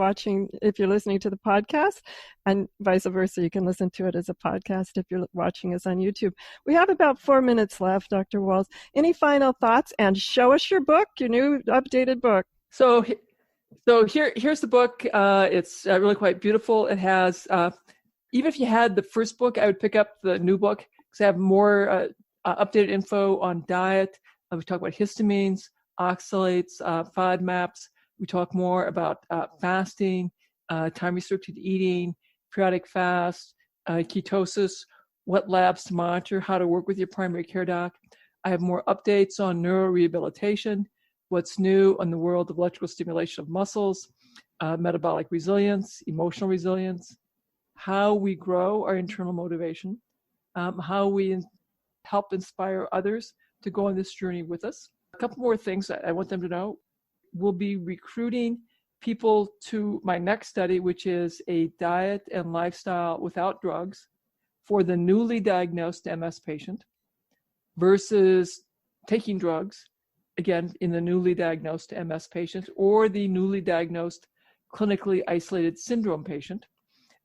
Speaker 3: listening to the podcast, and vice versa. You can listen to it as a podcast if you're watching us on YouTube. We have about 4 minutes left, Dr. Wahls. Any final thoughts? And show us your book, your new updated book.
Speaker 1: So here's the book. It's really quite beautiful. It has, even if you had the first book, I would pick up the new book because I have more updated info on diet. We talk about histamines, oxalates, FODMAPs. We talk more about fasting, time-restricted eating, periodic fast, ketosis, what labs to monitor, how to work with your primary care doc. I have more updates on neurorehabilitation, what's new in the world of electrical stimulation of muscles, metabolic resilience, emotional resilience, how we grow our internal motivation, how we help inspire others to go on this journey with us. A couple more things that I want them to know. We'll be recruiting people to my next study, which is a diet and lifestyle without drugs for the newly diagnosed MS patient versus taking drugs, again, in the newly diagnosed MS patient or the newly diagnosed clinically isolated syndrome patient.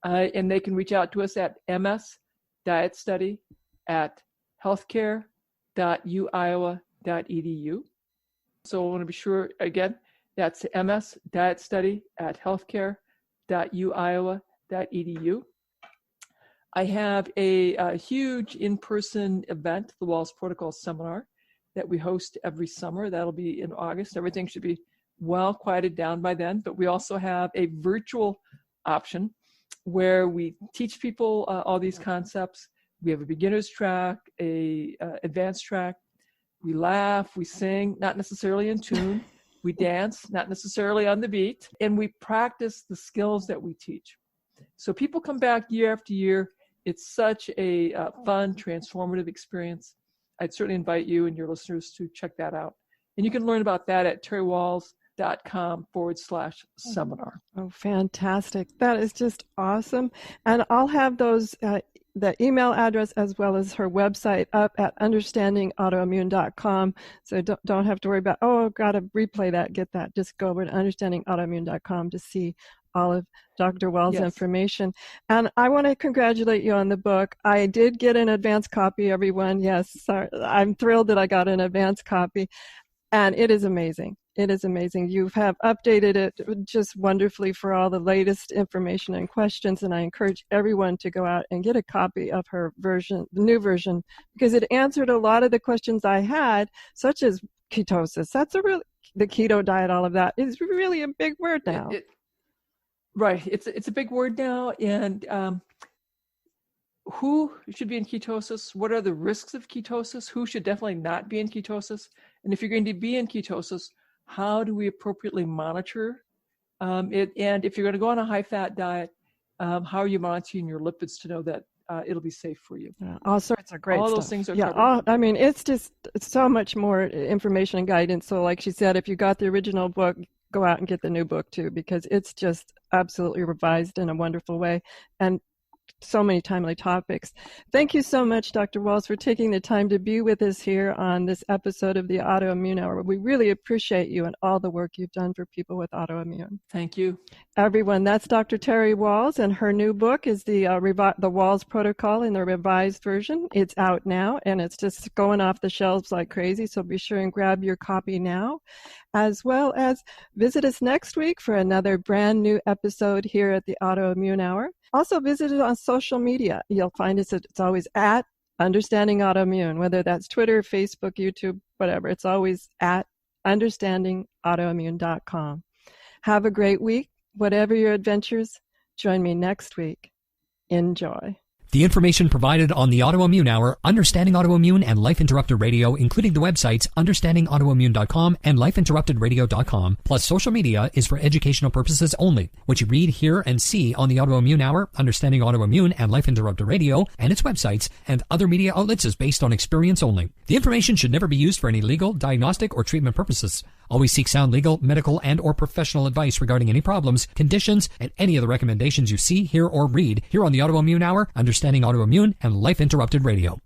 Speaker 1: And they can reach out to us at msdietstudy@healthcare.uiowa.edu. So I want to be sure, again, that's msdietstudy@healthcare.uiowa.edu. I have a huge in-person event, the Wahls Protocol seminar, that we host every summer. That'll be in August. Everything should be well quieted down by then. But we also have a virtual option where we teach people all these concepts. We have a beginner's track, a advanced track. We laugh, we sing, not necessarily in tune. We dance, not necessarily on the beat. And we practice the skills that we teach. So people come back year after year. It's such a fun, transformative experience. I'd certainly invite you and your listeners to check that out. And you can learn about that at terrywahls.com/seminar.
Speaker 3: Oh, fantastic. That is just awesome. And I'll have those, the email address as well as her website up at understandingautoimmune.com. So don't have to worry about, I've got to replay that, get that. Just go over to understandingautoimmune.com to see all of Dr. Wahls' information. And I want to congratulate you on the book. I did get an advance copy, everyone. Yes, sorry. I'm thrilled that I got an advance copy. And it is amazing. It is amazing. You have updated it just wonderfully for all the latest information and questions, and I encourage everyone to go out and get a copy of her version, the new version, because it answered a lot of the questions I had, such as ketosis. That's the keto diet, all of that is really a big word now.
Speaker 1: Right. It's a big word now. And who should be in ketosis? What are the risks of ketosis? Who should definitely not be in ketosis? And if you're going to be in ketosis, how do we appropriately monitor it? And if you're going to go on a high-fat diet, how are you monitoring your lipids to know that it'll be safe for you?
Speaker 3: Yeah, all sorts of great
Speaker 1: stuff.
Speaker 3: All
Speaker 1: those things are covered.
Speaker 3: I mean, it's so much more information and guidance. So like she said, if you got the original book, go out and get the new book too, because it's just absolutely revised in a wonderful way. And so many timely topics. Thank you so much, Dr. Wahls, for taking the time to be with us here on this episode of the Autoimmune Hour. We really appreciate you and all the work you've done for people with autoimmune.
Speaker 1: Thank you.
Speaker 3: Everyone, that's Dr. Terry Wahls, and her new book is the Wahls Protocol in the revised version. It's out now, and it's just going off the shelves like crazy, so be sure and grab your copy now, as well as visit us next week for another brand new episode here at the Autoimmune Hour. Also visit us on social media. You'll find us, it's always at Understanding Autoimmune, whether that's Twitter, Facebook, YouTube, whatever. It's always at understandingautoimmune.com. Have a great week. Whatever your adventures, join me next week. Enjoy.
Speaker 2: The information provided on the Autoimmune Hour, Understanding Autoimmune, and Life Interrupted Radio, including the websites understandingautoimmune.com and lifeinterruptedradio.com, plus social media, is for educational purposes only. What you read, hear, and see on the Autoimmune Hour, Understanding Autoimmune, and Life Interrupted Radio, and its websites, and other media outlets is based on experience only. The information should never be used for any legal, diagnostic, or treatment purposes. Always seek sound legal, medical, and or professional advice regarding any problems, conditions, and any of the recommendations you see, hear, or read here on the Autoimmune Hour, Understanding Autoimmune, and Life Interrupted Radio.